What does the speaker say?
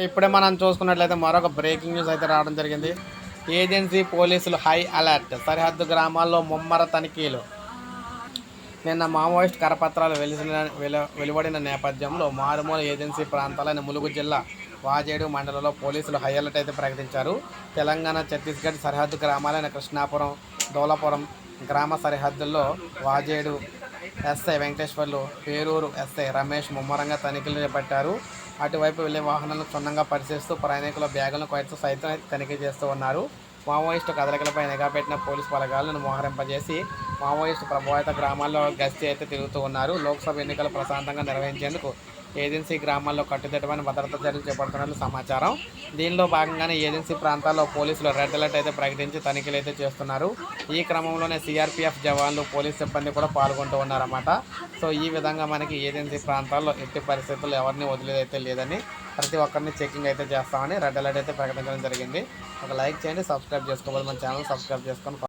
ఇప్పుడే మనం చూసుకున్నట్లయితే మరొక బ్రేకింగ్ న్యూస్ అయితే రావడం జరిగింది. ఏజెన్సీ పోలీసులు హై అలర్ట్, సరిహద్దు గ్రామాల్లో ముమ్మర తనిఖీలు. నిన్న మావోయిస్ట్ కరపత్రాలు వెలువడిన నేపథ్యంలో మారుమూల ఏజెన్సీ ప్రాంతాలైన ములుగు జిల్లా వాజేడు మండలంలో పోలీసులు హై అలర్ట్ అయితే ప్రకటించారు. తెలంగాణ ఛత్తీస్గఢ్ సరిహద్దు గ్రామాలైన కృష్ణాపురం, దౌలపురం గ్రామ సరిహద్దుల్లో వాజేడు ఎస్ఐ వెంకటేశ్వర్లు, పేరూరు ఎస్ఐ రమేష్ ముమ్మరంగా తనిఖీలు చేపట్టారు. అటువైపు వెళ్లే వాహనాలను క్షుణ్ణంగా పరిశీలిస్తూ ప్రయాణికుల బ్యాగులను కొడుతూ సైతం తనిఖీ చేస్తూ ఉన్నారు. మావోయిస్టు కదలికలపై నిఘా పెట్టిన పోలీసు బలగాలను మోహరింపజేసి మావోయిస్టు ప్రభావిత గ్రామాల్లో గస్తీ అయితే తిరుగుతూ ఉన్నారు. లోక్సభ ఎన్నికలు ప్రశాంతంగా నిర్వహించేందుకు ఏజెన్సీ గ్రామాల్లో కట్టుదిట్టమైన భద్రతా చర్యలు చేపడుతున్నట్లు సమాచారం. దీనిలో భాగంగానే ఏజెన్సీ ప్రాంతాల్లో పోలీసులు రెడ్ అలర్ట్ అయితే ప్రకటించి తనిఖీలు అయితే చేస్తున్నారు. ఈ క్రమంలోనే సిఆర్పీఎఫ్ జవాన్లు, పోలీస్ సిబ్బంది కూడా పాల్గొంటూ ఉన్నారన్నమాట. సో ఈ విధంగా మనకి ఏజెన్సీ ప్రాంతాల్లో ఎట్టి పరిస్థితుల్లో ఎవరిని వదిలేదైతే లేదని, ప్రతి ఒక్కరిని చెకింగ్ అయితే చేస్తామని రెడ్ అలర్ట్ అయితే ప్రకటించడం జరిగింది. ఒక లైక్ చేయండి, సబ్స్క్రైబ్ చేసుకోవాలి, మన ఛానల్ సబ్స్క్రైబ్ చేసుకొని